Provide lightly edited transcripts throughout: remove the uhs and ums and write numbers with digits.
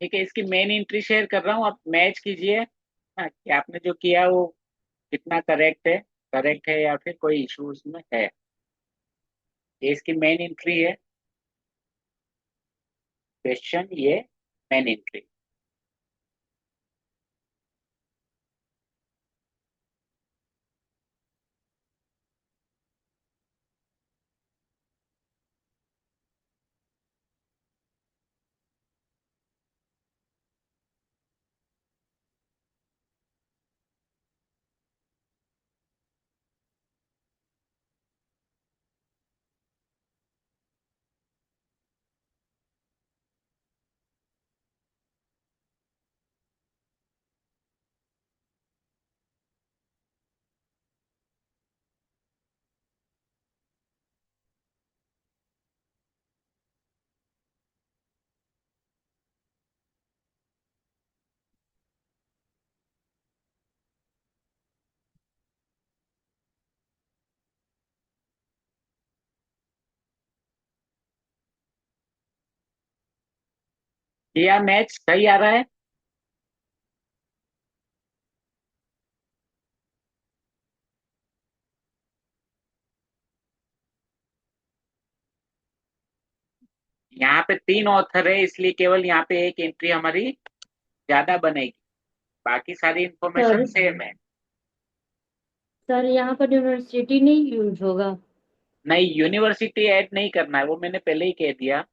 ठीक है, इसकी मेन एंट्री शेयर कर रहा हूँ, आप मैच कीजिए। हाँ, कि आपने जो किया वो कितना करेक्ट है या फिर कोई इशू उसमें है। ये इसकी मेन एंट्री है, क्वेश्चन ये मेन एंट्री। या मैच सही आ रहा है। यहाँ पे 3 ऑथर है, इसलिए केवल यहाँ पे एक एंट्री हमारी ज्यादा बनेगी, बाकी सारी इंफॉर्मेशन सर सेम है। सर यहाँ पर यूनिवर्सिटी नहीं यूज होगा? नहीं, यूनिवर्सिटी ऐड नहीं करना है, वो मैंने पहले ही कह दिया।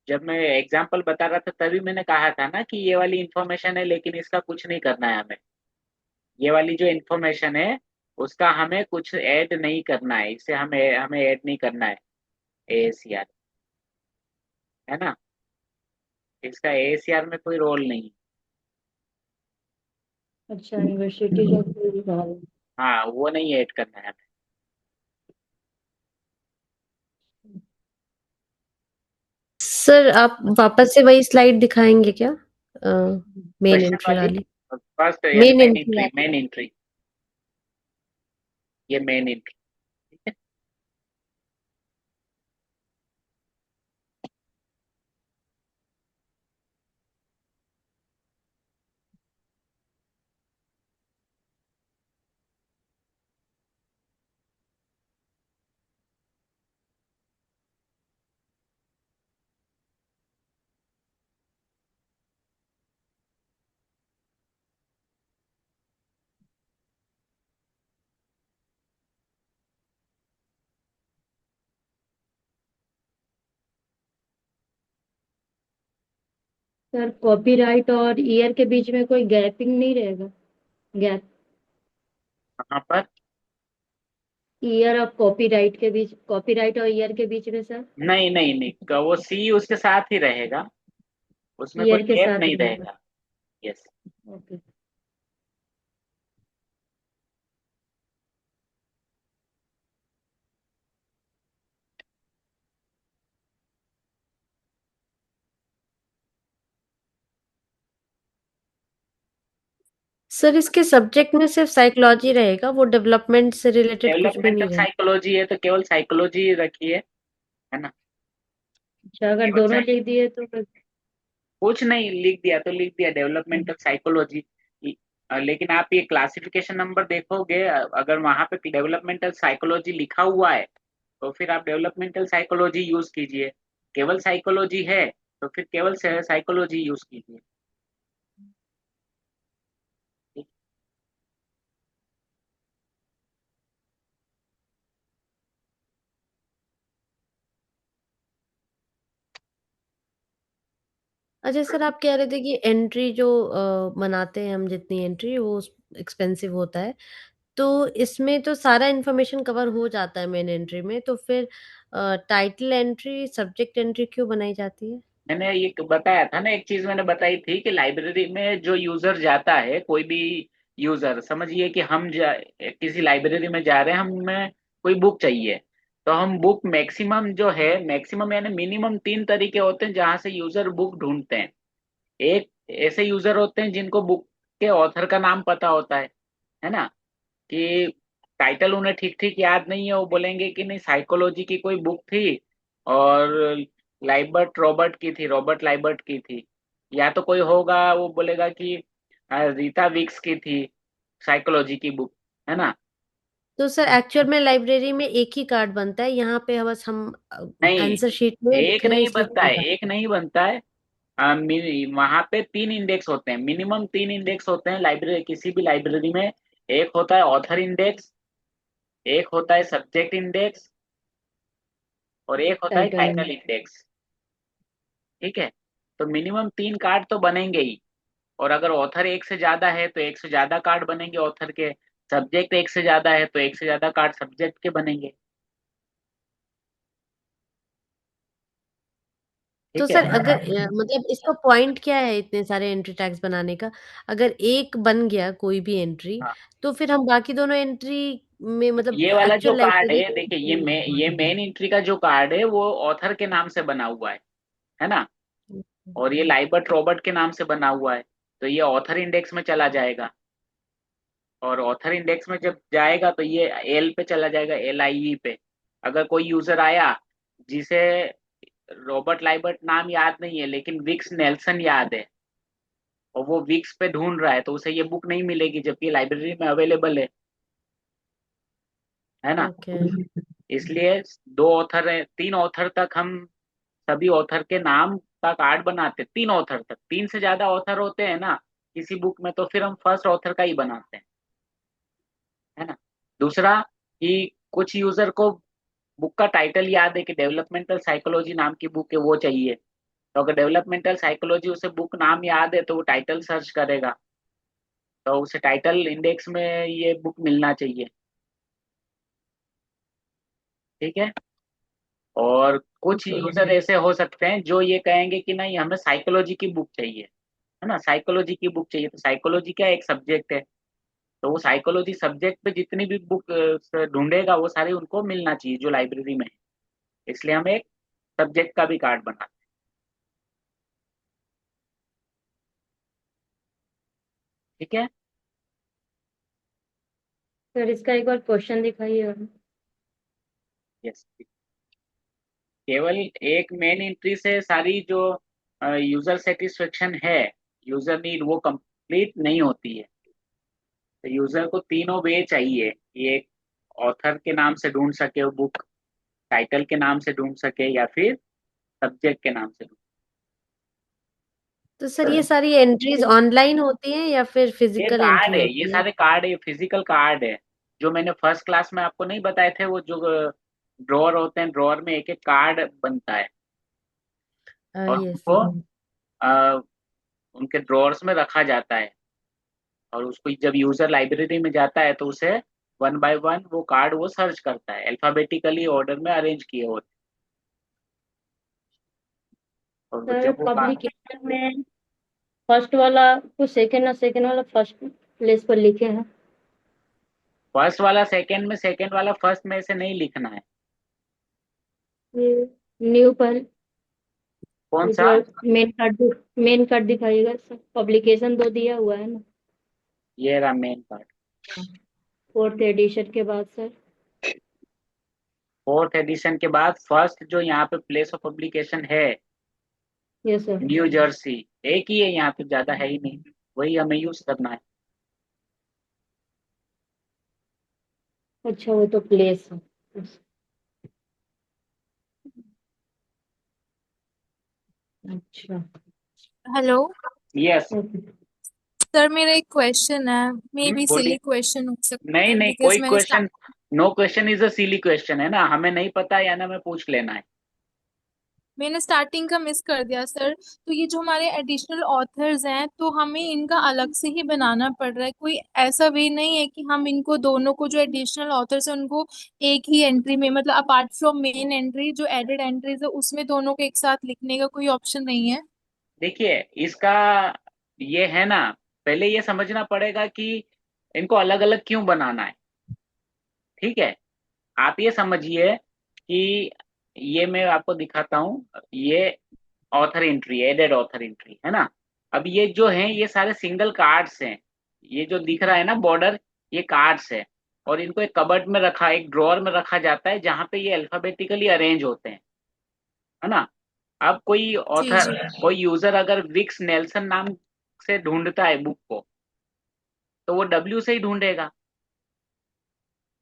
जब मैं एग्जाम्पल बता रहा था तभी मैंने कहा था ना कि ये वाली इंफॉर्मेशन है, लेकिन इसका कुछ नहीं करना है हमें। ये वाली जो इंफॉर्मेशन है उसका हमें कुछ ऐड नहीं करना है, इसे हमें हमें ऐड नहीं करना है। एएसीआर है ना, इसका एएसीआर में कोई रोल नहीं। अच्छा, यूनिवर्सिटी का कोई सवाल हाँ, वो नहीं ऐड करना है हमें। सर आप वापस से वही स्लाइड दिखाएंगे क्या? मेन क्वेश्चन एंट्री वाली, वाली। फर्स्ट यानी मेन मेन एंट्री एंट्री, वाली। मेन एंट्री, ये मेन एंट्री। ठीक है। सर कॉपीराइट और ईयर के बीच में कोई गैपिंग नहीं रहेगा? गैप? कहाँ पर? ईयर और कॉपीराइट के बीच, कॉपीराइट और ईयर के बीच में सर? नहीं नहीं नहीं, वो सी उसके साथ ही रहेगा, उसमें कोई ईयर के गैप साथ नहीं रहेगा? रहेगा। यस। ओके। सर इसके सब्जेक्ट में सिर्फ साइकोलॉजी रहेगा, वो डेवलपमेंट से रिलेटेड कुछ भी डेवलपमेंटल नहीं रहेगा? साइकोलॉजी है तो केवल साइकोलॉजी रखिए, है ना। अच्छा, अगर केवल दोनों लिख दिए तो फिर? कुछ नहीं, लिख दिया तो लिख दिया डेवलपमेंटल साइकोलॉजी। लेकिन आप ये क्लासिफिकेशन नंबर देखोगे, अगर वहां पे डेवलपमेंटल साइकोलॉजी लिखा हुआ है तो फिर आप डेवलपमेंटल साइकोलॉजी यूज कीजिए। केवल साइकोलॉजी है तो फिर केवल साइकोलॉजी यूज कीजिए। ठीक। अच्छा सर, आप कह रहे थे कि एंट्री जो बनाते हैं हम, जितनी एंट्री वो एक्सपेंसिव होता है, तो इसमें तो सारा इन्फॉर्मेशन कवर हो जाता है मेन एंट्री में, तो फिर टाइटल एंट्री सब्जेक्ट एंट्री क्यों बनाई जाती है? मैंने ये बताया था ना, एक चीज मैंने बताई थी कि लाइब्रेरी में जो यूजर जाता है, कोई भी यूजर, समझिए कि किसी लाइब्रेरी में जा रहे हैं, हमें कोई बुक चाहिए, तो हम बुक मैक्सिमम जो है, मैक्सिमम यानी मिनिमम 3 तरीके होते हैं जहां से यूजर बुक ढूंढते हैं। एक, ऐसे यूजर होते हैं जिनको बुक के ऑथर का नाम पता होता है ना, कि टाइटल उन्हें ठीक ठीक याद नहीं है, वो बोलेंगे कि नहीं साइकोलॉजी की कोई बुक थी और लाइबर्ट रॉबर्ट की थी, रॉबर्ट लाइबर्ट की थी। या तो कोई होगा वो बोलेगा कि रीता विक्स की थी साइकोलॉजी की बुक, है ना। तो सर एक्चुअल में लाइब्रेरी में एक ही कार्ड बनता है, यहाँ पे बस हम नहीं, आंसर शीट में एक लिख रहे हैं नहीं इसलिए बनता तीन है, कार्ड। एक नहीं बनता है। वहां पे 3 इंडेक्स होते हैं, मिनिमम 3 इंडेक्स होते हैं लाइब्रेरी, किसी भी लाइब्रेरी में। एक होता है ऑथर इंडेक्स, एक होता है सब्जेक्ट इंडेक्स, और एक होता है टाइटल टाइटल इंडेक्स। ठीक है। तो मिनिमम 3 कार्ड तो बनेंगे ही। और अगर ऑथर एक से ज्यादा है तो एक से ज्यादा कार्ड बनेंगे ऑथर के। सब्जेक्ट एक से ज्यादा है तो एक से ज्यादा कार्ड सब्जेक्ट के बनेंगे। तो ठीक है। सर अगर मतलब इसका पॉइंट क्या है इतने सारे एंट्री टैग्स बनाने का? अगर एक बन गया कोई भी एंट्री, हाँ, तो फिर हम बाकी दोनों एंट्री में मतलब ये वाला जो एक्चुअल कार्ड लाइब्रेरी है, देखिए ये मेन एंट्री का जो कार्ड है वो ऑथर के नाम से बना हुआ है ना। और ये लाइबर्ट रॉबर्ट के नाम से बना हुआ है। तो ये ऑथर इंडेक्स में चला जाएगा। और ऑथर इंडेक्स में जब जाएगा तो ये एल पे चला जाएगा, LIE पे। अगर कोई यूजर आया जिसे रॉबर्ट लाइबर्ट नाम याद नहीं है लेकिन विक्स नेल्सन याद है, और वो विक्स पे ढूंढ रहा है, तो उसे ये बुक नहीं मिलेगी जबकि लाइब्रेरी में अवेलेबल है ना। ओके। इसलिए 2 ऑथर है, 3 ऑथर तक हम सभी ऑथर के नाम का कार्ड बनाते हैं। 3 ऑथर तक, 3 से ज्यादा ऑथर होते हैं ना किसी बुक में, तो फिर हम फर्स्ट ऑथर का ही बनाते हैं, है ना। दूसरा कि कुछ यूजर को बुक का टाइटल याद है कि डेवलपमेंटल साइकोलॉजी नाम की बुक है, वो चाहिए। तो अगर डेवलपमेंटल साइकोलॉजी उसे बुक नाम याद है तो वो टाइटल सर्च करेगा, तो उसे टाइटल इंडेक्स में ये बुक मिलना चाहिए। ठीक है। और कुछ ओके। यूजर ऐसे हो सकते हैं जो ये कहेंगे कि नहीं, हमें साइकोलॉजी की बुक चाहिए, है ना, साइकोलॉजी की बुक चाहिए। तो साइकोलॉजी क्या एक सब्जेक्ट है, तो वो साइकोलॉजी सब्जेक्ट पे जितनी भी बुक ढूंढेगा वो सारी उनको मिलना चाहिए जो लाइब्रेरी में है। इसलिए हम एक सब्जेक्ट का भी कार्ड बनाते हैं। ठीक है। सर इसका एक बार क्वेश्चन दिखाइए। यस। केवल एक मेन एंट्री से सारी जो यूजर सेटिस्फेक्शन है, यूजर नीड, वो कंप्लीट नहीं होती है। तो यूजर को तीनों वे चाहिए कि एक ऑथर के नाम से ढूंढ सके वो बुक, टाइटल के नाम से ढूंढ सके, या फिर सब्जेक्ट के नाम से ढूंढ तो सर ये सारी एंट्रीज ऑनलाइन होती हैं या फिर ये फिजिकल कार्ड एंट्री है, ये होती है? सारे कार्ड है, फिजिकल कार्ड है। जो मैंने फर्स्ट क्लास में आपको नहीं बताए थे, वो जो ड्रॉअर होते हैं, ड्रॉअर में एक एक कार्ड बनता है। और यस। उनको अ, उनके ड्रॉअर्स में रखा जाता है। और उसको जब यूजर लाइब्रेरी में जाता है तो उसे 1 बाय 1 वो कार्ड वो सर्च करता है, अल्फाबेटिकली ऑर्डर में अरेंज किए होते हैं। और सर जब वो कार्ड, पब्लिकेशन में फर्स्ट वाला को सेकंड और सेकंड वाला फर्स्ट प्लेस पर लिखे हैं। फर्स्ट वाला सेकंड में, सेकंड वाला फर्स्ट में ऐसे नहीं लिखना है। ये न्यू पर कौन एक सा? बार मेन कार्ड दिखाइएगा सर, पब्लिकेशन दो दिया हुआ है ना। ये रहा मेन कार्ड। फोर्थ एडिशन के बाद सर। फोर्थ एडिशन के बाद फर्स्ट जो यहाँ पे प्लेस ऑफ पब्लिकेशन है, यस सर। New Jersey. एक ही है यहाँ पे, ज्यादा है ही नहीं, वही हमें यूज करना है। अच्छा वो तो प्लेस है। अच्छा। Hello yes. ओके। सर, मेरा एक क्वेश्चन है। मे बी बोलिए। सिली क्वेश्चन हो सकता नहीं है नहीं, बिकॉज कोई मैंने question, no question is a silly question, है ना। हमें नहीं पता या ना, हमें पूछ लेना है। स्टार्टिंग का मिस कर दिया सर। तो ये जो हमारे एडिशनल ऑथर्स हैं तो हमें इनका अलग से ही बनाना पड़ रहा है, कोई ऐसा वे नहीं है कि हम इनको दोनों को जो एडिशनल ऑथर्स हैं उनको एक ही एंट्री में, मतलब अपार्ट फ्रॉम मेन एंट्री जो एडेड एंट्रीज है उसमें दोनों को एक साथ लिखने का कोई ऑप्शन नहीं है? देखिए इसका ये है ना, पहले ये समझना पड़ेगा कि इनको अलग अलग क्यों बनाना है। ठीक है। आप ये समझिए कि ये मैं आपको दिखाता हूँ, ये author entry, added author entry, है ना। अब ये जो है ये सारे सिंगल कार्ड्स हैं। ये जो दिख रहा है ना बॉर्डर, ये कार्ड्स है। और इनको एक कबर्ड में रखा, एक ड्रॉअर में रखा जाता है जहां पे ये अल्फाबेटिकली अरेंज होते हैं, है ना। अब कोई जी ऑथर, जी। कोई यूजर अगर विक्स नेल्सन नाम से ढूंढता है बुक को, तो वो डब्ल्यू से ही ढूंढेगा,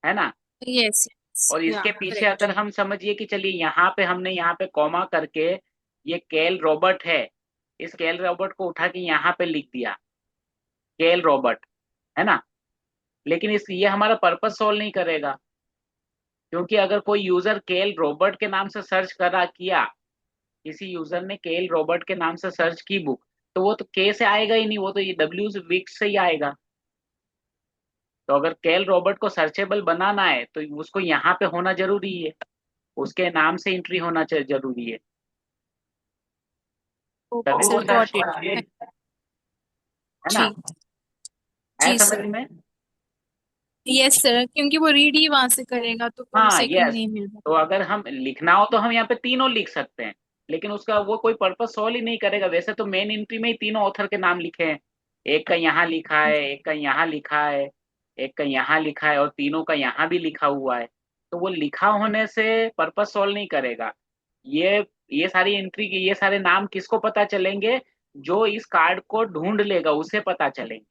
है ना। यस यस और या इसके पीछे करेक्ट। अगर हम समझिए कि चलिए यहाँ पे हमने यहाँ पे कॉमा करके ये केल रॉबर्ट है, इस केल रॉबर्ट को उठा के यहाँ पे लिख दिया केल रॉबर्ट, है ना। लेकिन इस ये हमारा पर्पस सॉल्व नहीं करेगा, क्योंकि अगर कोई यूजर केल रॉबर्ट के नाम से सर्च करा किया, किसी यूजर ने केल रॉबर्ट के नाम से सर्च की बुक, तो वो तो के से आएगा ही नहीं, वो तो ये डब्ल्यू विक्स से ही आएगा। तो अगर केल रॉबर्ट को सर्चेबल बनाना है तो उसको यहाँ पे होना जरूरी है, उसके नाम से एंट्री होना जरूरी है, ओके तभी वो सर सर्च गॉट करेगा, इट। है ना। जी है जी समझ सर। में। यस सर, क्योंकि वो रीड ही वहां से करेगा तो कोई हाँ सेकंड यस। नहीं मिल रहा। तो अगर हम लिखना हो तो हम यहाँ पे तीनों लिख सकते हैं, लेकिन उसका वो कोई पर्पस सॉल्व ही नहीं करेगा। वैसे तो मेन एंट्री में ही तीनों ऑथर के नाम लिखे हैं, एक का यहाँ लिखा है, एक का यहाँ लिखा है, एक का यहाँ लिखा है, और तीनों का यहाँ भी लिखा हुआ है। तो वो लिखा होने से पर्पस सॉल्व नहीं करेगा। ये सारी एंट्री की, ये सारे नाम किसको पता चलेंगे, जो इस कार्ड को ढूंढ लेगा उसे पता चलेंगे,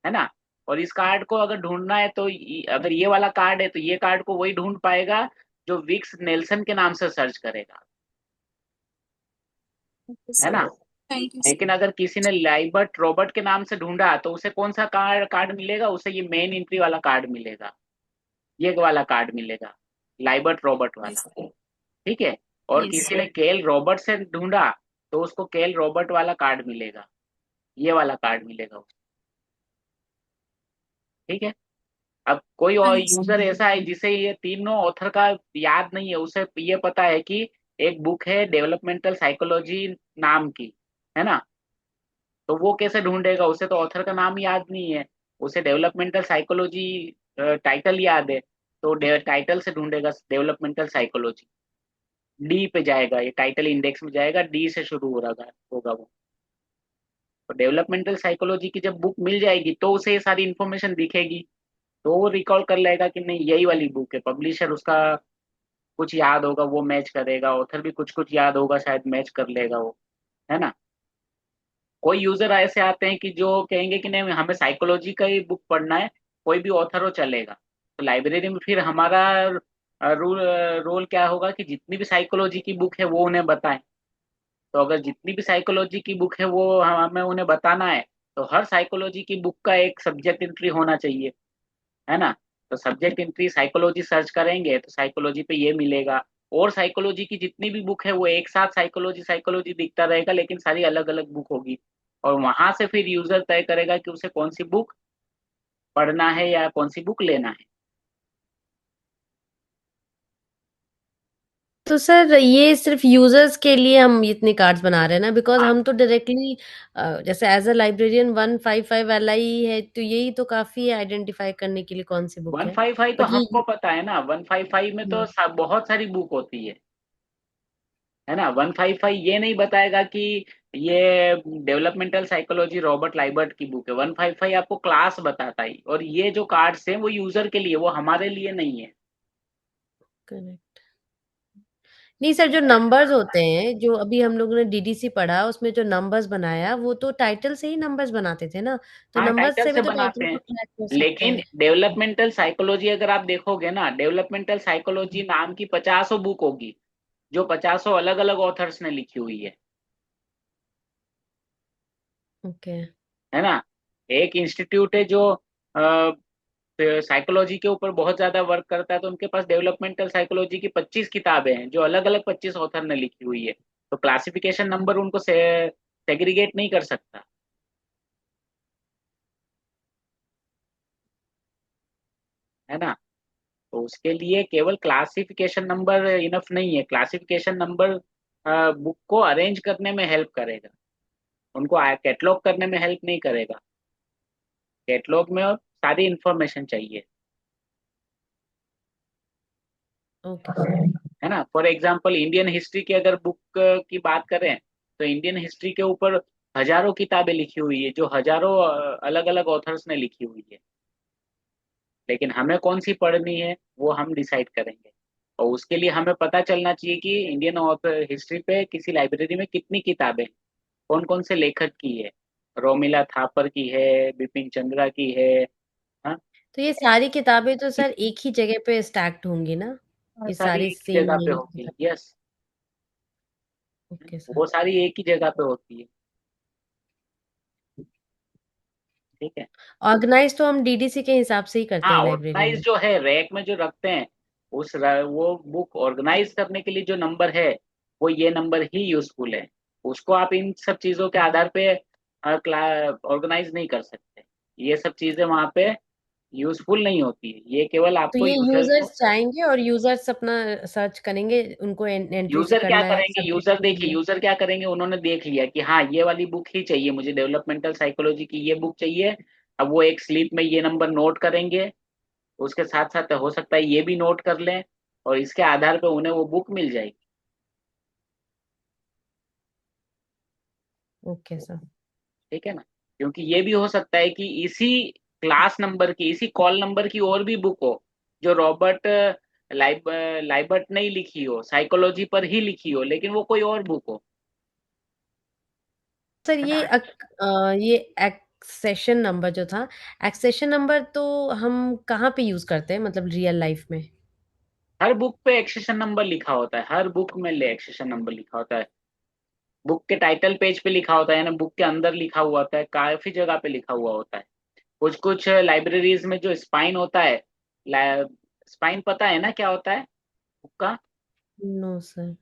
है ना। और इस कार्ड को अगर ढूंढना है तो अगर ये वाला कार्ड है तो ये कार्ड को वही ढूंढ पाएगा जो विक्स नेल्सन के नाम से सर्च करेगा, ओके है ना। सर, थैंक यू लेकिन सर। अगर किसी ने लाइबर्ट रॉबर्ट के नाम से ढूंढा तो उसे कौन सा कार्ड कार्ड मिलेगा, उसे ये मेन एंट्री वाला कार्ड मिलेगा, ये वाला कार्ड मिलेगा, लाइबर्ट रॉबर्ट यस वाला। ठीक है। और यस। किसी ने केल रॉबर्ट से ढूंढा तो उसको केल रॉबर्ट वाला कार्ड मिलेगा, ये वाला कार्ड मिलेगा उसको। ठीक है। अब कोई हाँ और जी यूजर ऐसा है जिसे ये तीनों ऑथर का याद नहीं है, उसे ये पता है कि एक बुक है डेवलपमेंटल साइकोलॉजी नाम की, है ना। तो वो कैसे ढूंढेगा, उसे तो ऑथर का नाम याद नहीं है, उसे डेवलपमेंटल साइकोलॉजी टाइटल याद है, तो टाइटल से ढूंढेगा डेवलपमेंटल साइकोलॉजी। डी पे जाएगा, ये टाइटल इंडेक्स में जाएगा, डी से शुरू हो रहा होगा वो। तो डेवलपमेंटल साइकोलॉजी की जब बुक मिल जाएगी तो उसे ये सारी इन्फॉर्मेशन दिखेगी, तो वो रिकॉल कर लेगा कि नहीं यही वाली बुक है, पब्लिशर उसका कुछ याद होगा वो मैच करेगा, ऑथर भी कुछ कुछ याद होगा शायद मैच कर लेगा वो, है ना। कोई यूजर ऐसे आते हैं कि जो कहेंगे कि नहीं हमें साइकोलॉजी का ही बुक पढ़ना है, कोई भी ऑथर हो चलेगा। तो लाइब्रेरी में फिर हमारा रूल रोल क्या होगा कि जितनी भी साइकोलॉजी की बुक है वो उन्हें बताएं। तो अगर जितनी भी साइकोलॉजी की बुक है वो हमें उन्हें बताना है, तो हर साइकोलॉजी की बुक का एक सब्जेक्ट एंट्री होना चाहिए, है ना। तो सब्जेक्ट एंट्री साइकोलॉजी सर्च करेंगे तो साइकोलॉजी पे ये मिलेगा। और साइकोलॉजी की जितनी भी बुक है वो एक साथ साइकोलॉजी साइकोलॉजी दिखता रहेगा, लेकिन सारी अलग अलग बुक होगी। और वहां से फिर यूजर तय करेगा कि उसे कौन सी बुक पढ़ना है या कौन सी बुक लेना है। तो सर ये सिर्फ यूजर्स के लिए हम इतने कार्ड्स बना रहे हैं ना, बिकॉज हाँ। हम तो डायरेक्टली जैसे एज अ लाइब्रेरियन 155 एलआई है तो यही तो काफी है आइडेंटिफाई करने के लिए कौन सी बुक वन है। फाइव फाइव तो बट ये हमको पता है ना, 155 में तो हम्म, बहुत सारी बुक होती है ना। 155 ये नहीं बताएगा कि ये डेवलपमेंटल साइकोलॉजी रॉबर्ट लाइबर्ट की बुक है। 155 आपको क्लास बताता है, और ये जो कार्ड्स हैं वो यूजर के लिए, वो हमारे लिए नहीं है। correct। नहीं सर, जो नंबर्स होते हैं जो अभी हम लोगों ने डीडीसी पढ़ा उसमें जो नंबर्स बनाया वो तो टाइटल से ही नंबर्स बनाते थे ना, तो हाँ नंबर्स टाइटल से भी से तो बनाते टाइटल को हैं, ट्रैक कर सकते लेकिन हैं। डेवलपमेंटल साइकोलॉजी अगर आप देखोगे ना, डेवलपमेंटल साइकोलॉजी नाम की 50 बुक होगी, जो 50 अलग अलग ऑथर्स ने लिखी हुई ओके। है ना। एक इंस्टीट्यूट है जो साइकोलॉजी के ऊपर बहुत ज्यादा वर्क करता है, तो उनके पास डेवलपमेंटल साइकोलॉजी की 25 किताबें हैं जो अलग अलग 25 ऑथर ने लिखी हुई है। तो क्लासिफिकेशन नंबर उनको सेग्रीगेट नहीं कर सकता, है ना। तो उसके लिए केवल क्लासिफिकेशन नंबर इनफ नहीं है। क्लासिफिकेशन नंबर बुक को अरेंज करने में हेल्प करेगा, उनको कैटलॉग करने में हेल्प नहीं करेगा। कैटलॉग में सारी इंफॉर्मेशन चाहिए, ओके सर। है ना। फॉर एग्जाम्पल इंडियन हिस्ट्री की अगर बुक की बात करें, तो इंडियन हिस्ट्री के ऊपर हजारों किताबें लिखी हुई है जो हजारों अलग अलग ऑथर्स ने लिखी हुई है, लेकिन हमें कौन सी पढ़नी है वो हम डिसाइड करेंगे। और उसके लिए हमें पता चलना चाहिए कि इंडियन ऑथर हिस्ट्री पे किसी लाइब्रेरी में कितनी किताबें, कौन कौन से लेखक की है, रोमिला थापर की है, बिपिन चंद्रा की है। हाँ, तो ये सारी किताबें तो सर एक ही जगह पे स्टैक्ड होंगी ना? हाँ, ये सारी सारी एक ही सेम जगह पे नेम की होगी, किताब। यस। Okay sir. वो सारी एक ही जगह पे होती है, ठीक है। ऑर्गेनाइज तो हम डीडीसी के हिसाब से ही करते हाँ, हैं लाइब्रेरी ऑर्गेनाइज में। जो है रैक में जो रखते हैं, वो बुक ऑर्गेनाइज करने के लिए जो नंबर है, वो ये नंबर ही यूजफुल है। उसको आप इन सब चीजों के आधार पे ऑर्गेनाइज नहीं कर सकते। ये सब चीजें वहां पे यूजफुल नहीं होती है, ये केवल तो आपको ये यूजर को। यूजर्स जाएंगे और यूजर्स अपना सर्च करेंगे, उनको एंट्री से यूजर क्या करना है करेंगे, सब्जेक्ट यूजर के देखिए, लिए। यूजर क्या करेंगे, उन्होंने देख लिया कि हाँ ये वाली बुक ही चाहिए मुझे, डेवलपमेंटल साइकोलॉजी की ये बुक चाहिए। अब वो एक स्लिप में ये नंबर नोट करेंगे, उसके साथ साथ हो सकता है ये भी नोट कर लें, और इसके आधार पे उन्हें वो बुक मिल जाएगी। Okay sir. ठीक है ना। क्योंकि ये भी हो सकता है कि इसी क्लास नंबर की, इसी कॉल नंबर की और भी बुक हो, जो रॉबर्ट लाइबर्ट नहीं लिखी हो, साइकोलॉजी पर ही लिखी हो, लेकिन वो कोई और बुक हो। सर है ना। ये एक्सेशन नंबर जो था, एक्सेशन नंबर तो हम कहाँ पे यूज करते हैं मतलब रियल लाइफ में? हर बुक पे एक्सेशन नंबर लिखा होता है, हर बुक में ले एक्सेशन नंबर लिखा होता है। बुक के टाइटल पेज पे लिखा होता है ना, बुक के अंदर लिखा हुआ होता है, काफी जगह पे लिखा हुआ होता है। कुछ कुछ लाइब्रेरीज में जो स्पाइन होता है, स्पाइन पता है ना क्या होता है बुक का। No sir.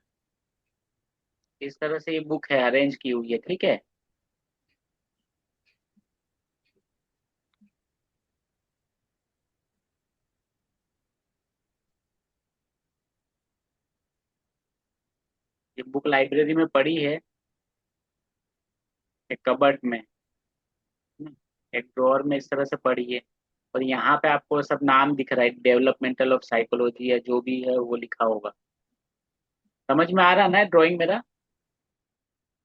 इस तरह से ये बुक है, अरेंज की हुई है, ठीक है। ये बुक लाइब्रेरी में पड़ी है, एक कबर्ड में, एक ड्रॉअर में इस तरह से पड़ी है। और यहाँ पे आपको सब नाम दिख रहा है, डेवलपमेंटल ऑफ साइकोलॉजी या जो भी है वो लिखा होगा। समझ में आ रहा ना ड्राइंग मेरा,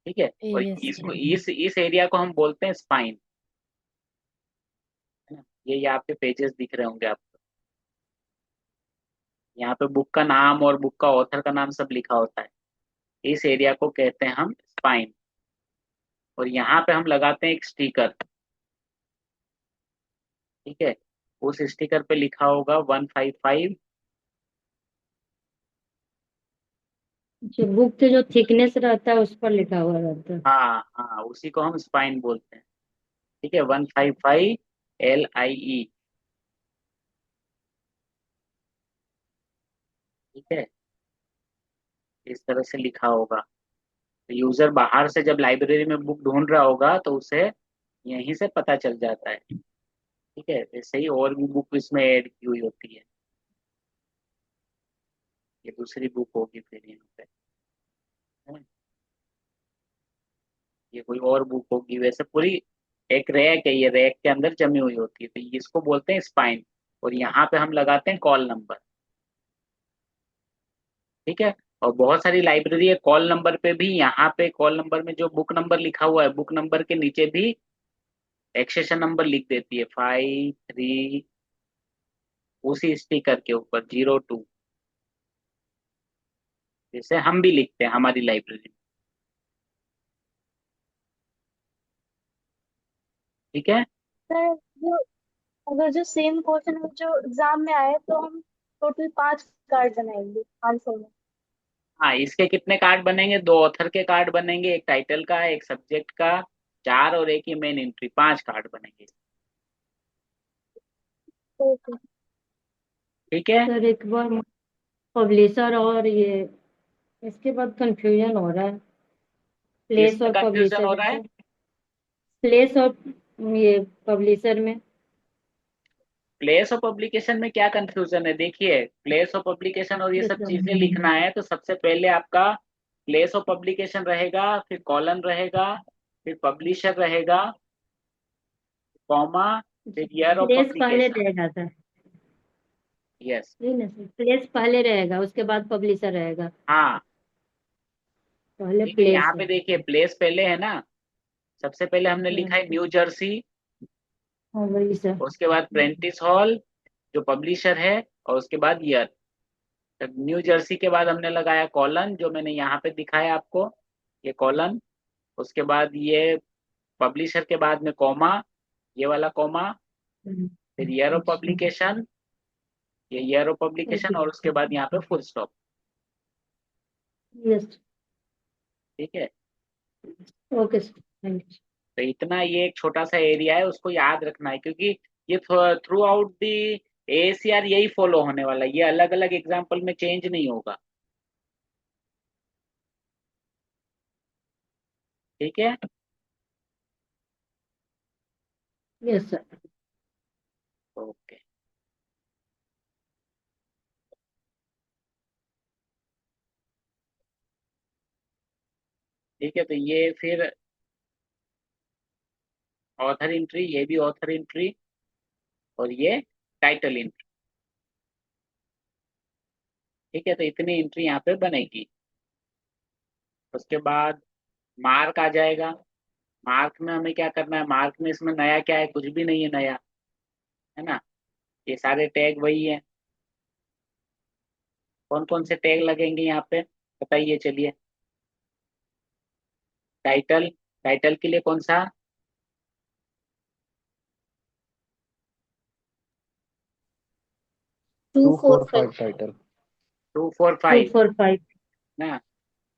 ठीक है। और यस इसको, सर। इस एरिया को हम बोलते हैं स्पाइन, है ना। ये यहाँ पे पेजेस दिख रहे होंगे आपको, यहाँ पे बुक का नाम और बुक का ऑथर का नाम सब लिखा होता है। इस एरिया को कहते हैं हम स्पाइन। और यहाँ पे हम लगाते हैं एक स्टिकर, ठीक है। उस स्टिकर पे लिखा होगा 155। जो बुक के जो थिकनेस रहता है उस पर लिखा हुआ रहता है। हाँ हाँ, उसी को हम स्पाइन बोलते हैं, ठीक है। 155 LIE, ठीक है। इस तरह से लिखा होगा। यूजर बाहर से जब लाइब्रेरी में बुक ढूंढ रहा होगा तो उसे यहीं से पता चल जाता है, ठीक है। ऐसे ही और भी बुक इसमें ऐड की हुई होती है। ये दूसरी बुक होगी फिर यहाँ पे, है। ये कोई और बुक होगी, वैसे पूरी एक रैक है, ये रैक के अंदर जमी हुई होती है, तो इसको बोलते हैं स्पाइन। और यहाँ पे हम लगाते हैं कॉल नंबर, ठीक है। और बहुत सारी लाइब्रेरी है कॉल नंबर पे भी, यहाँ पे कॉल नंबर में जो बुक नंबर लिखा हुआ है, बुक नंबर के नीचे भी एक्सेशन नंबर लिख देती है, 53, उसी स्टिकर के ऊपर 02, जैसे हम भी लिखते हैं हमारी लाइब्रेरी में, ठीक है। सर जो अगर जो सेम क्वेश्चन जो एग्जाम में आए तो हम टोटल 5 कार्ड बनाएंगे आंसर में। हाँ, इसके कितने कार्ड बनेंगे, दो ऑथर के कार्ड बनेंगे, एक टाइटल का, एक सब्जेक्ट का, चार, और एक ही मेन एंट्री, 5 कार्ड बनेंगे, ओके। ठीक है। सर एक बार पब्लिशर और ये इसके बाद कंफ्यूजन हो रहा है, प्लेस किसमें और कंफ्यूजन हो पब्लिशर रहा है। में। प्लेस और ये पब्लिशर में। प्लेस ऑफ पब्लिकेशन में क्या कंफ्यूजन है, देखिए प्लेस ऑफ पब्लिकेशन और ये सब मतलब चीजें लिखना है तो सबसे पहले आपका प्लेस ऑफ पब्लिकेशन रहेगा, फिर कॉलन रहेगा, फिर पब्लिशर रहेगा, कॉमा, फिर ईयर ऑफ प्लेस पहले पब्लिकेशन। रहेगा सर। यस। नहीं ना सर, प्लेस पहले रहेगा उसके बाद पब्लिशर रहेगा। हाँ, पहले ठीक है, प्लेस यहाँ है। पे देखिए प्लेस पहले है ना, सबसे पहले हमने हाँ लिखा है न्यू जर्सी, हाँ, वही सर। उसके बाद प्रेंटिस हॉल जो पब्लिशर है, और उसके बाद ईयर, तो न्यू जर्सी के बाद हमने लगाया कॉलन, जो मैंने यहाँ पे दिखाया आपको, ये कॉलन। उसके बाद ये पब्लिशर के बाद में कॉमा, ये वाला कॉमा, फिर ईयर ऑफ अच्छा। पब्लिकेशन, ये ईयर ऑफ पब्लिकेशन, ओके। और उसके बाद यहाँ पे फुल स्टॉप। यस। ठीक है। Okay sir, thank you. तो इतना ये एक छोटा सा एरिया है, उसको याद रखना है, क्योंकि ये थ्रू आउट दी एसीआर यही फॉलो होने वाला है, ये अलग अलग एग्जाम्पल में चेंज नहीं होगा। ठीक है। Yes sir. ओके। ठीक है, तो ये फिर ऑथर एंट्री, ये भी ऑथर एंट्री, और ये टाइटल एंट्री। ठीक है, तो इतनी एंट्री यहाँ पे बनेगी। उसके बाद मार्क आ जाएगा। मार्क में हमें क्या करना है, मार्क में इसमें नया क्या है, कुछ भी नहीं है नया, है ना। ये सारे टैग वही है। कौन कौन से टैग लगेंगे यहाँ पे, बताइए चलिए। टाइटल, टाइटल के लिए कौन सा? 245 टाइटल। 245 245। ना,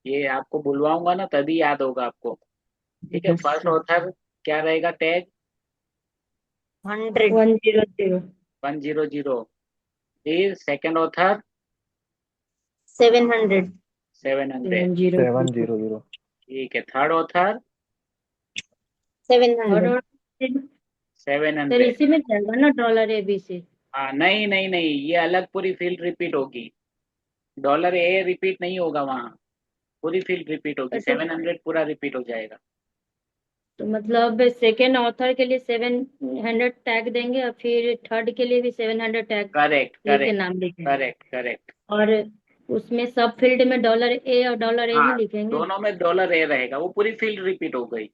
ये आपको बुलवाऊंगा ना तभी याद होगा आपको। ठीक है, यस फर्स्ट सर। ऑथर क्या रहेगा टैग? 100। 100। 100। फिर सेकंड ऑथर 700। 700। 700। 700। ठीक है, थर्ड ऑथर 700। सर 700। इसी में जाएगा ना डॉलर ABC? हाँ, नहीं नहीं नहीं, ये अलग पूरी फील्ड रिपीट होगी। डॉलर ए रिपीट नहीं होगा वहाँ, पूरी फील्ड रिपीट होगी, तो 700 पूरा रिपीट हो जाएगा। तो मतलब सेकेंड ऑथर के लिए 700 टैग देंगे और फिर थर्ड के लिए भी 700 टैग करेक्ट लिख के करेक्ट नाम लिखेंगे। Correct correct. और उसमें सब फील्ड में $A और $A ही हाँ, लिखेंगे। दोनों में डॉलर ए रहेगा, वो पूरी फील्ड रिपीट हो गई,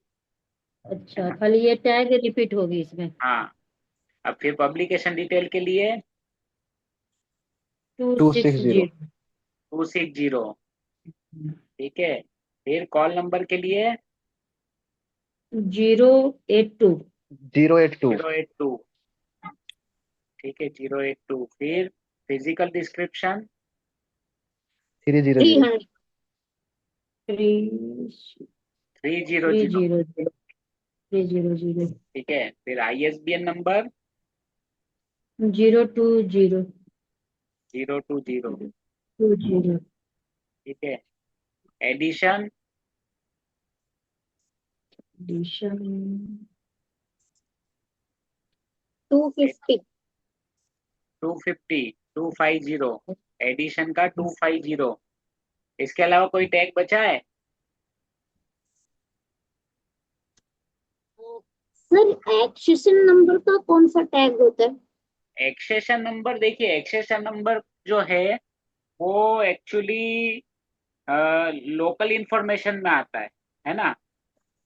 है अच्छा, ना। खाली ये टैग रिपीट होगी इसमें। हाँ, अब फिर पब्लिकेशन डिटेल के लिए 260। 260। 260। ठीक है, फिर कॉल नंबर के लिए 082। 082। 082। ठीक है, 082। फिर फिजिकल डिस्क्रिप्शन 300। 300। 300। 300। 300। ठीक है, फिर आईएसबीएन नंबर 020। 020। 20। ठीक है, एडिशन एडिशन 250। 250। 250। एडिशन का 250। इसके अलावा कोई टैग बचा है? सर एक्सेशन नंबर का कौन सा टैग होता है? एक्सेशन नंबर, देखिए एक्सेशन नंबर जो है वो एक्चुअली लोकल इंफॉर्मेशन में आता है ना।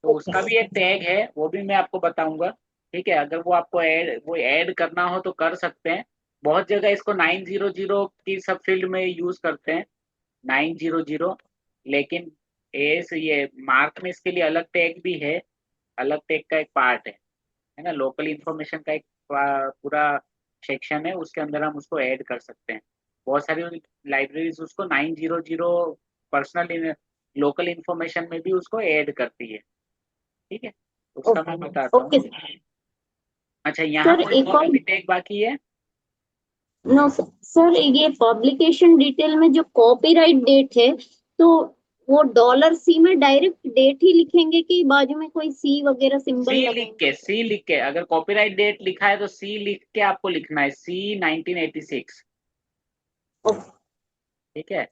तो उसका भी एक टैग है, वो भी मैं आपको बताऊंगा। ठीक है, अगर वो ऐड करना हो तो कर सकते हैं। बहुत जगह इसको 900 की सब फील्ड में यूज करते हैं, 900। लेकिन ये मार्क में इसके लिए अलग टैग भी है, अलग टैग का एक पार्ट है ना। लोकल इंफॉर्मेशन का एक पूरा सेक्शन है, उसके अंदर हम उसको ऐड कर सकते हैं। बहुत सारी लाइब्रेरीज उसको 900 पर्सनल लोकल इंफॉर्मेशन में भी उसको ऐड करती है। ठीक है, उसका मैं बताता ओके हूँ। अच्छा, यहाँ सर, कोई एक और और। भी टैग बाकी है? नो सर, ये पब्लिकेशन डिटेल में जो कॉपीराइट डेट है, तो वो $C में डायरेक्ट डेट ही लिखेंगे कि बाजू में कोई C वगैरह सी सिंबल लिख लगाएंगे? के, सी लिख के, अगर कॉपीराइट डेट लिखा है तो सी लिख के आपको लिखना है, सी 1986। ओके। ठीक है,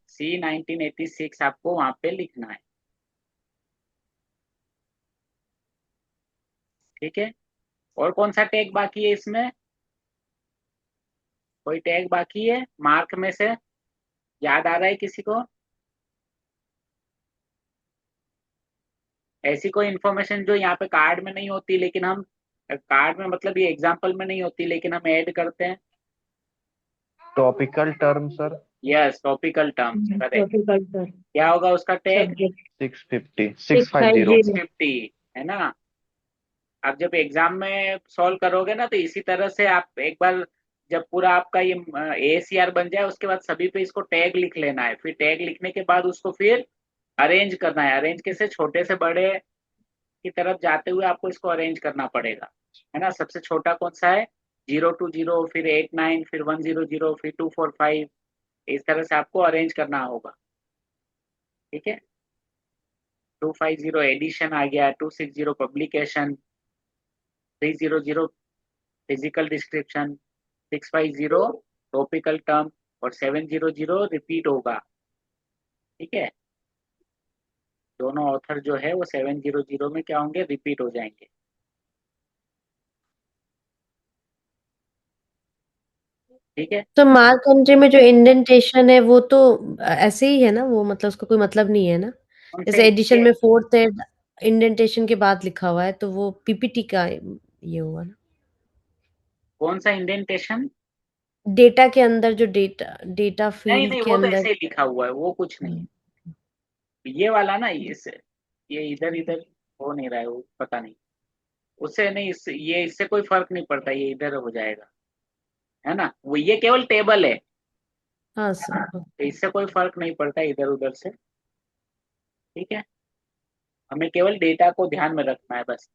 सी 1986 आपको वहां पे लिखना है। ठीक है, और कौन सा टैग बाकी है इसमें? कोई टैग बाकी है मार्क में से, याद आ रहा है किसी को? ऐसी कोई इन्फॉर्मेशन जो यहाँ पे कार्ड में नहीं होती लेकिन हम, कार्ड में मतलब ये एग्जाम्पल में नहीं होती लेकिन हम ऐड करते हैं। Topical term sir. Yes, topical terms, correct. Topical पर क्या होगा उसका tag? Subject 650 six five 650। Zero 650, है ना। आप जब एग्जाम में सॉल्व करोगे ना, तो इसी तरह से आप एक बार, जब पूरा आपका ये ACR बन जाए, उसके बाद सभी पे इसको टैग लिख लेना है। फिर टैग लिखने के बाद उसको फिर अरेंज करना है। अरेंज कैसे? छोटे से बड़े की तरफ जाते हुए आपको इसको अरेंज करना पड़ेगा, है ना। सबसे छोटा कौन सा है? 0 2 0, फिर 8 9, फिर 1 0 0, फिर 2 4 5। इस तरह से आपको अरेंज करना होगा, ठीक है। 2 5 0 एडिशन आ गया, 2 6 0 publication, 3 0 0 physical description, 6 5 0 topical term, और 7 0 0 रिपीट होगा, ठीक है। दोनों ऑथर जो है वो 7 0 0 में क्या होंगे? रिपीट हो जाएंगे, ठीक है। तो मार्क कंट्री में जो इंडेंटेशन है वो तो ऐसे ही है ना, वो मतलब उसका कोई मतलब नहीं है ना। कौन से? जैसे एडिशन में फोर्थ है, इंडेंटेशन के बाद लिखा हुआ है, तो वो पीपीटी का ये हुआ ना। कौन सा इंडेंटेशन? डेटा के अंदर जो डेटा डेटा नहीं फील्ड नहीं, के वो तो अंदर। ऐसे ही लिखा हुआ है, वो कुछ नहीं है। हाँ। ये वाला ना, ये इधर इधर हो नहीं रहा है, वो पता नहीं। उससे नहीं, इससे कोई फर्क नहीं पड़ता, ये इधर हो जाएगा, है ना। वो ये केवल टेबल है, हाँ है ना, सर। तो इससे कोई फर्क नहीं पड़ता इधर उधर से, ठीक है। हमें केवल डेटा को ध्यान में रखना है बस,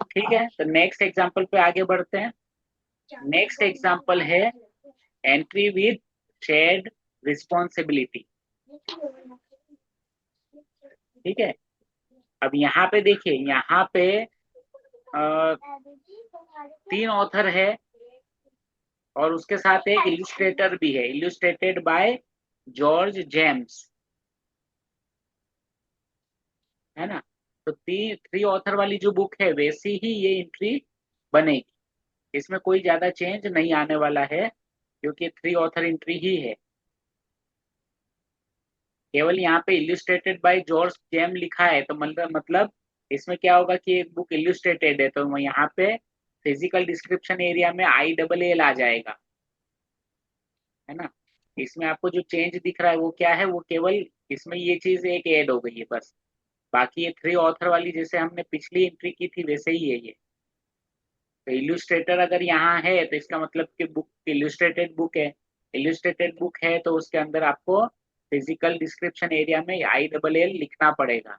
ठीक है। तो नेक्स्ट एग्जांपल पे आगे बढ़ते हैं। नेक्स्ट एग्जांपल है एंट्री विद शेयर्ड रिस्पॉन्सिबिलिटी, ठीक है। अब यहाँ पे देखिए, यहाँ पे 3 ऑथर है, और उसके साथ एक इल्यूस्ट्रेटर भी है, इल्यूस्ट्रेटेड बाय जॉर्ज जेम्स, है ना। तो 3 ऑथर वाली जो बुक है, वैसी ही ये एंट्री बनेगी। इसमें कोई ज्यादा चेंज नहीं आने वाला है, क्योंकि 3 ऑथर एंट्री ही है। केवल यहाँ पे इल्यूस्ट्रेटेड बाय जॉर्ज जेम लिखा है, तो मतलब इसमें क्या होगा कि एक बुक इल्यूस्ट्रेटेड है, तो यहाँ पे फिजिकल डिस्क्रिप्शन एरिया में ILL आ जाएगा, है ना। इसमें आपको जो चेंज दिख रहा है वो क्या है? वो केवल इसमें ये चीज एक ऐड हो गई है बस। बाकी ये 3 ऑथर वाली जैसे हमने पिछली एंट्री की थी, वैसे ही है ये। तो इल्यूस्ट्रेटर अगर यहाँ है, तो इसका मतलब कि बुक इल्यूस्ट्रेटेड बुक है। इल्यूस्ट्रेटेड बुक है तो उसके अंदर आपको फिजिकल डिस्क्रिप्शन एरिया में ILL लिखना पड़ेगा,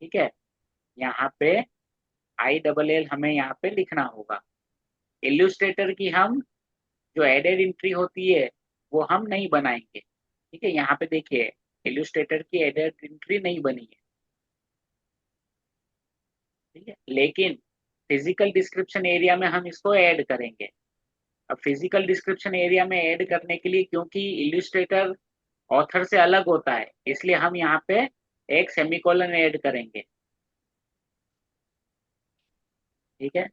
ठीक है। यहाँ पे ILL हमें यहाँ पे लिखना होगा। इल्यूस्ट्रेटर की हम जो एडेड एंट्री होती है, वो हम नहीं बनाएंगे, ठीक है। यहाँ पे देखिए, इल्यूस्ट्रेटर की एडेड एंट्री नहीं बनी है, ठीक है। लेकिन फिजिकल डिस्क्रिप्शन एरिया में हम इसको ऐड करेंगे। अब फिजिकल डिस्क्रिप्शन एरिया में ऐड करने के लिए, क्योंकि इल्यूस्ट्रेटर ऑथर से अलग होता है, इसलिए हम यहाँ पे एक सेमीकोलन ऐड करेंगे, ठीक है।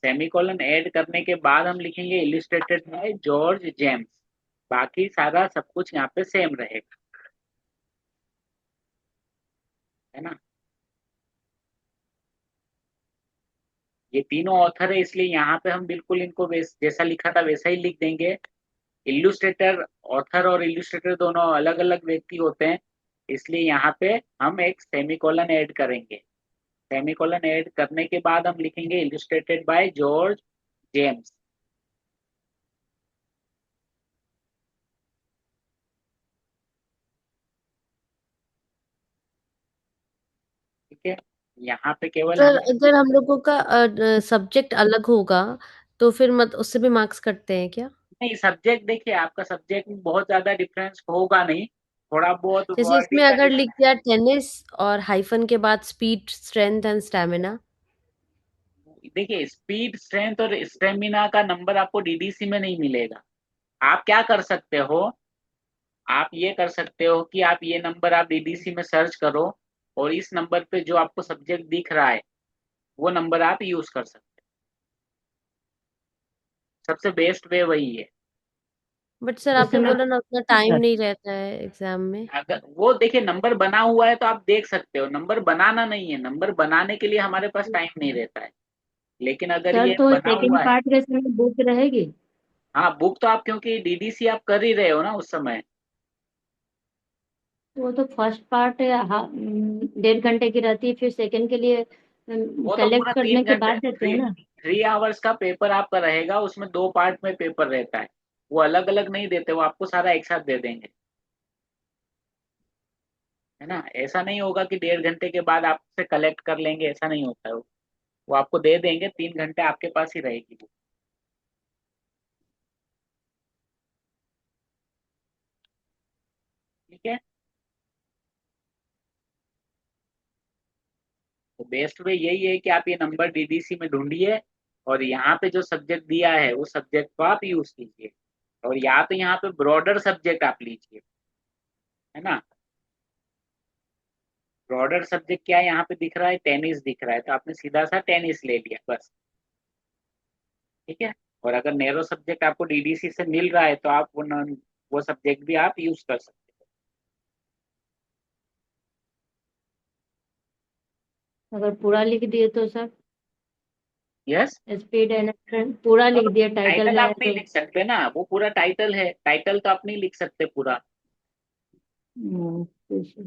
सेमीकोलन ऐड करने के बाद हम लिखेंगे इल्यूस्ट्रेटेड बाय जॉर्ज जेम्स। बाकी सारा सब कुछ यहाँ पे सेम रहेगा, है ना। ये तीनों ऑथर है, इसलिए यहाँ पे हम बिल्कुल इनको जैसा लिखा था वैसा ही लिख देंगे। इल्यूस्ट्रेटर, ऑथर और इल्यूस्ट्रेटर दोनों अलग अलग व्यक्ति होते हैं, इसलिए यहाँ पे हम एक सेमीकोलन ऐड करेंगे। सेमीकोलन ऐड करने के बाद हम लिखेंगे इल्यूस्ट्रेटेड बाय जॉर्ज जेम्स, ठीक है। यहाँ पे केवल सर हम, अगर हम लोगों का सब्जेक्ट अलग होगा तो फिर मत उससे भी मार्क्स कटते हैं क्या? नहीं, सब्जेक्ट देखिए, आपका सब्जेक्ट में बहुत ज्यादा डिफरेंस होगा नहीं, थोड़ा बहुत जैसे इसमें वर्डिंग का अगर लिख डिफरेंस। दिया टेनिस और हाइफन के बाद स्पीड स्ट्रेंथ एंड स्टैमिना। देखिए, स्पीड, स्ट्रेंथ और स्टेमिना का नंबर आपको DDC में नहीं मिलेगा। आप क्या कर सकते हो? आप ये कर सकते हो कि आप ये नंबर आप DDC में सर्च करो, और इस नंबर पे जो आपको सब्जेक्ट दिख रहा है, वो नंबर आप यूज कर सकते हो। सबसे बेस्ट वे वही है। बट सर आपने उसमें बोला ना उतना टाइम नहीं रहता है एग्जाम में। अगर वो देखिए नंबर बना हुआ है तो आप देख सकते हो, नंबर बनाना नहीं है, नंबर बनाने के लिए हमारे पास टाइम नहीं रहता है। लेकिन अगर सर ये तो बना सेकंड हुआ है, पार्ट के समय बुक रहेगी। हाँ बुक तो आप, क्योंकि डीडीसी आप कर ही रहे हो ना उस समय। वो तो फर्स्ट पार्ट 1.5 घंटे की रहती है, फिर सेकंड के लिए वो तो पूरा कलेक्ट करने तीन के घंटे बाद देते हैं थ्री ना। 3 आवर्स का पेपर आपका रहेगा, उसमें 2 पार्ट में पेपर रहता है। वो अलग अलग नहीं देते, वो आपको सारा एक साथ दे देंगे। है ना, ऐसा नहीं होगा कि 1.5 घंटे के बाद आपसे कलेक्ट कर लेंगे, ऐसा नहीं होता है वो आपको दे देंगे, 3 घंटे आपके पास ही रहेगी वो। ठीक है। तो बेस्ट वे यही है कि आप ये नंबर डीडीसी में ढूंढिए, और यहाँ पे जो सब्जेक्ट दिया है उस सब्जेक्ट को आप यूज कीजिए, और या तो यहाँ पे ब्रॉडर सब्जेक्ट आप लीजिए। है ना, ब्रॉडर सब्जेक्ट क्या है, यहाँ पे दिख रहा है टेनिस दिख रहा है, तो आपने सीधा सा टेनिस ले लिया बस। ठीक है। और अगर नैरो सब्जेक्ट आपको डीडीसी से मिल रहा है तो आप वो सब्जेक्ट भी आप यूज कर सकते अगर पूरा लिख दिए तो सर, हो। यस। स्पीड एंड पूरा तो लिख दिया टाइटल टाइटल में आप है नहीं तो। लिख सकते ना, वो पूरा टाइटल है, टाइटल तो आप नहीं लिख सकते पूरा। ठीक है।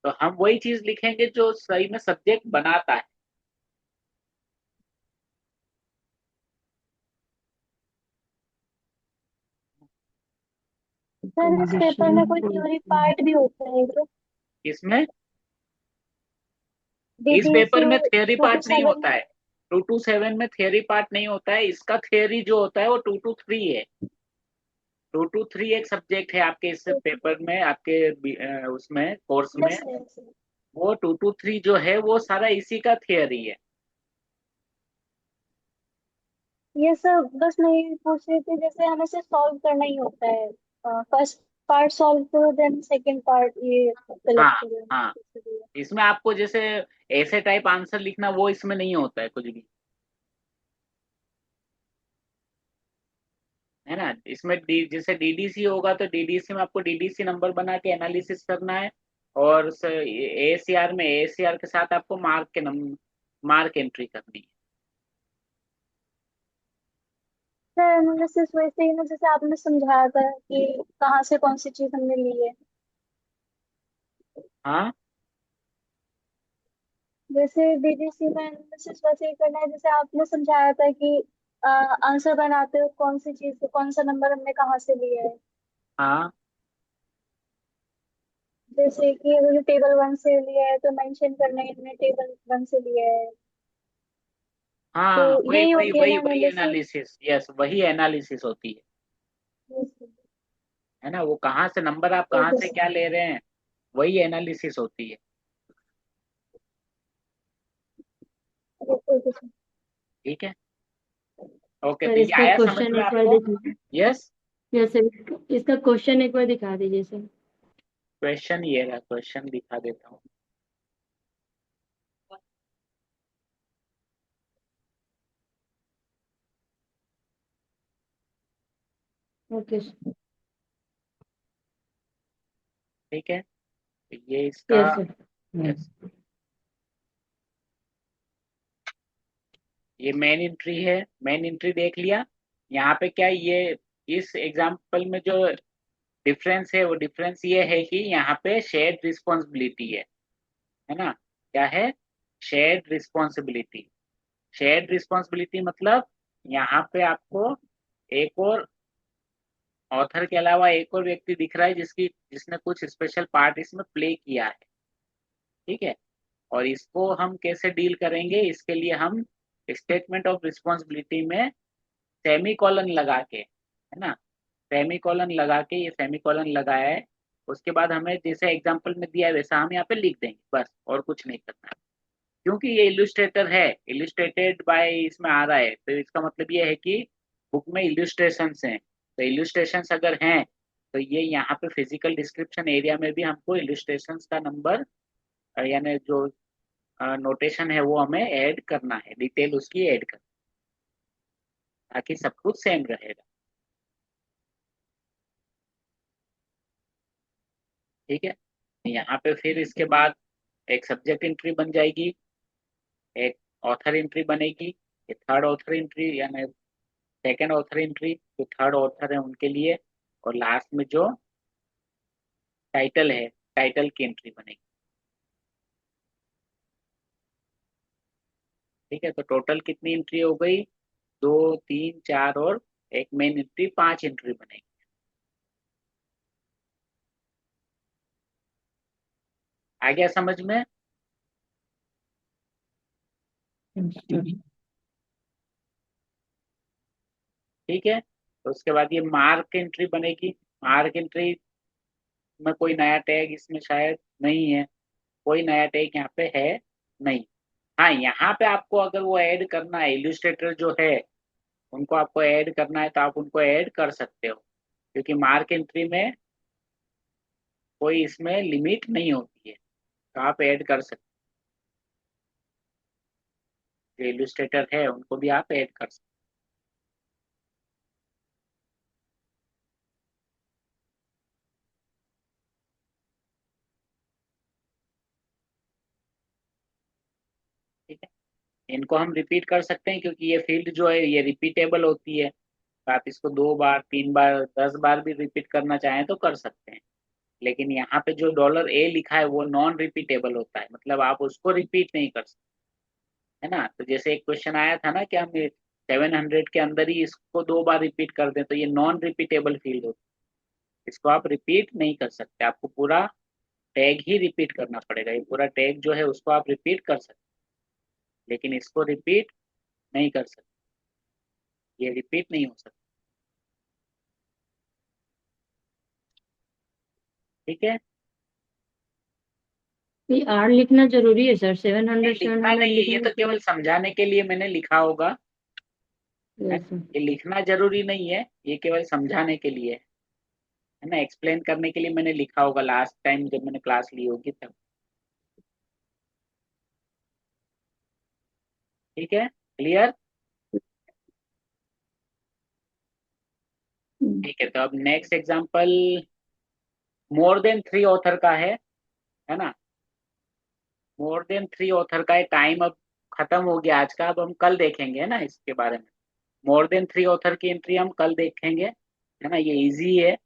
तो हम वही चीज लिखेंगे जो सही में सब्जेक्ट बनाता है। सर इस पेपर में कोई थ्योरी पार्ट भी होता है क्या? इसमें, इस डीडीसी पेपर में थियरी टू टू पार्ट नहीं सेवन होता है। 2 to 7 में थियरी पार्ट नहीं होता है, इसका थियरी जो होता है वो 2 to 3 है। 2 to 3 एक सब्जेक्ट है आपके इस पेपर में, आपके उसमें कोर्स में। Yes yes. वो 2 to 3 जो है वो सारा इसी का थियरी है। ये सब बस मैं ये पूछ रही थी, जैसे हमें सिर्फ सॉल्व करना ही होता है, फर्स्ट पार्ट सॉल्व करो देन सेकंड पार्ट ये कलेक्ट हाँ करो। हाँ, इसमें आपको जैसे ऐसे टाइप आंसर लिखना वो इसमें नहीं होता है कुछ भी। है ना, इसमें जैसे डीडीसी होगा तो डीडीसी में आपको डीडीसी नंबर बना के एनालिसिस करना है, और एसीआर में एसीआर के साथ आपको मार्क एंट्री करनी है। सर एनालिसिस वैसे ही ना, जैसे आपने समझाया था कि कहाँ से कौन सी चीज हमने ली है। हाँ जैसे डीडीसी में एनालिसिस वैसे ही करना है, जैसे आपने समझाया था कि आंसर बनाते हो कौन सी चीज, कौन सा नंबर हमने कहाँ से लिया है। हाँ जैसे कि अगर टेबल 1 से लिया है तो मेंशन करना है हमने टेबल 1 से लिया है। तो हाँ, वही यही वही होती है वही ना वही एनालिसिस। एनालिसिस, यस वही एनालिसिस होती है। है ना, वो कहाँ से नंबर आप कहाँ ओके से सर। क्या ले रहे हैं, वही एनालिसिस होती है। Okay sir. ठीक है। ओके, सर तो ये इसका आया समझ क्वेश्चन में एक बार आपको। दिखा। यस। यस सर, इसका क्वेश्चन एक बार दिखा दीजिए सर। क्वेश्चन ये रहा, क्वेश्चन दिखा देता हूँ। Okay sir. ठीक है, तो ये इसका। Yes sir. यस, ये मेन एंट्री है, मेन एंट्री देख लिया। यहाँ पे क्या है, ये इस एग्जांपल में जो डिफरेंस है वो डिफरेंस ये है कि यहाँ पे शेयर्ड रिस्पॉन्सिबिलिटी है ना। क्या है, शेयर्ड रिस्पॉन्सिबिलिटी। शेयर्ड रिस्पॉन्सिबिलिटी मतलब यहाँ पे आपको एक और ऑथर के अलावा एक और व्यक्ति दिख रहा है जिसने कुछ स्पेशल पार्ट इसमें प्ले किया है। ठीक है। और इसको हम कैसे डील करेंगे, इसके लिए हम स्टेटमेंट ऑफ रिस्पॉन्सिबिलिटी में सेमी कॉलन लगा के, है ना, सेमी कॉलन लगा के, ये सेमी कॉलन लगाया है, उसके बाद हमें जैसे एग्जांपल में दिया है वैसा हम यहाँ पे लिख देंगे बस, और कुछ नहीं करना है। क्योंकि ये इल्यूस्ट्रेटर है, इल्यूस्ट्रेटेड बाय इसमें आ रहा है, तो इसका मतलब ये है कि बुक में इल्यूस्ट्रेशंस हैं, तो इल्यूस्ट्रेशंस अगर हैं तो ये यहाँ पे फिजिकल डिस्क्रिप्शन एरिया में भी हमको इल्यूस्ट्रेशंस का नंबर, यानी जो नोटेशन है वो हमें ऐड करना है, डिटेल उसकी ऐड करना, ताकि सब कुछ सेम रहेगा। ठीक है। यहाँ पे फिर इसके बाद एक सब्जेक्ट एंट्री बन जाएगी, एक ऑथर एंट्री बनेगी, ये थर्ड ऑथर एंट्री यानी सेकंड ऑथर एंट्री, जो थर्ड ऑथर है उनके लिए, और लास्ट में जो टाइटल है, टाइटल की एंट्री बनेगी। ठीक है, तो टोटल कितनी एंट्री हो गई? 2 3 4 और एक मेन एंट्री, 5 एंट्री बनेगी। आ गया समझ में? ठीक है, तो उसके बाद ये मार्क एंट्री बनेगी। मार्क एंट्री में कोई नया टैग इसमें शायद नहीं है, कोई नया टैग यहाँ पे है नहीं। हाँ, यहाँ पे आपको अगर वो ऐड करना है, इलस्ट्रेटर जो है उनको आपको ऐड करना है तो आप उनको ऐड कर सकते हो, क्योंकि मार्क एंट्री में कोई इसमें लिमिट नहीं होती है, तो आप ऐड कर सकते हो। जो इलस्ट्रेटर है उनको भी आप ऐड कर सकते हो। ठीक है, इनको हम रिपीट कर सकते हैं, क्योंकि ये फील्ड जो है ये रिपीटेबल होती है, तो आप इसको 2 बार 3 बार 10 बार भी रिपीट करना चाहें तो कर सकते हैं। लेकिन यहाँ पे जो $A लिखा है वो नॉन रिपीटेबल होता है, मतलब आप उसको रिपीट नहीं कर सकते, है ना। तो जैसे एक क्वेश्चन आया था ना कि हम 700 के अंदर ही इसको 2 बार रिपीट कर दें, तो ये नॉन रिपीटेबल फील्ड होता है, इसको आप रिपीट नहीं कर सकते, आपको पूरा टैग ही रिपीट करना पड़ेगा। ये पूरा टैग जो है उसको आप रिपीट कर सकते, लेकिन इसको रिपीट नहीं कर सकते, ये रिपीट नहीं हो सकता। ठीक है, ये आर लिखना जरूरी है सर? नहीं 700 लिखना 700 नहीं है, ये लिखेंगे? तो केवल समझाने के लिए मैंने लिखा होगा, है। Yes sir. ये लिखना जरूरी नहीं है, ये केवल समझाने के लिए है ना, एक्सप्लेन करने के लिए मैंने लिखा होगा लास्ट टाइम जब मैंने क्लास ली होगी तब। ठीक है, क्लियर? ठीक है, तो अब next example more than 3 author का है ना। मोर देन 3 ऑथर का टाइम अब खत्म हो गया आज का, अब हम कल देखेंगे, है ना, इसके बारे में। मोर देन 3 ऑथर की एंट्री हम कल देखेंगे, है ना, ये इजी है,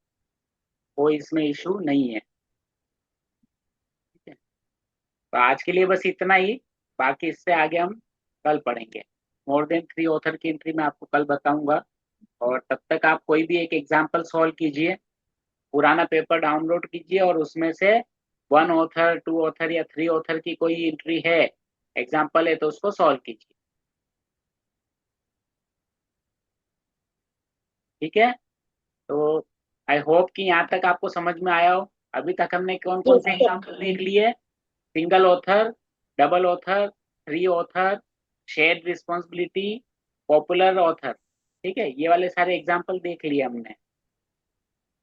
कोई इसमें इशू नहीं है। ठीक है, तो आज के लिए बस इतना ही, बाकी इससे आगे हम कल पढ़ेंगे। मोर देन 3 ऑथर की एंट्री मैं आपको कल बताऊंगा, और तब तक आप कोई भी एक एग्जाम्पल सॉल्व कीजिए, पुराना पेपर डाउनलोड कीजिए और उसमें से 1 ऑथर 2 ऑथर या 3 ऑथर की कोई एंट्री है, एग्जाम्पल है, तो उसको सॉल्व कीजिए। ठीक है, तो आई होप कि यहाँ तक आपको समझ में आया हो। अभी तक हमने कौन कौन यस से सर। एग्जाम्पल देख लिए? Single author, double author, 3 author, shared responsibility, popular author. ठीक है, ये वाले सारे एग्जाम्पल देख लिए हमने,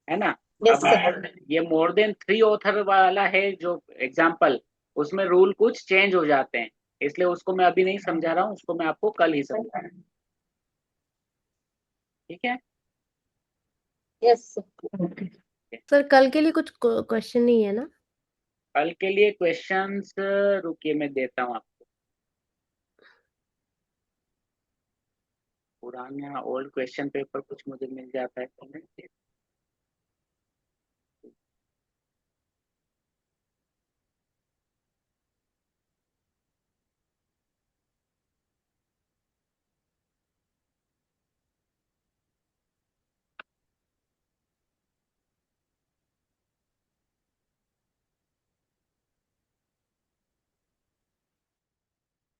है ना। यस अब सर। ये मोर देन 3 ऑथर वाला है जो एग्जाम्पल, उसमें रूल कुछ चेंज हो जाते हैं, इसलिए उसको मैं अभी नहीं समझा रहा हूँ, उसको मैं आपको कल ही समझा। ठीक है, यस सर। ओके। सर कल के लिए कुछ क्वेश्चन नहीं है ना? कल के लिए क्वेश्चंस रुकिए मैं देता हूँ आपको, पुराना ओल्ड क्वेश्चन पेपर कुछ मुझे मिल जाता है तो मैं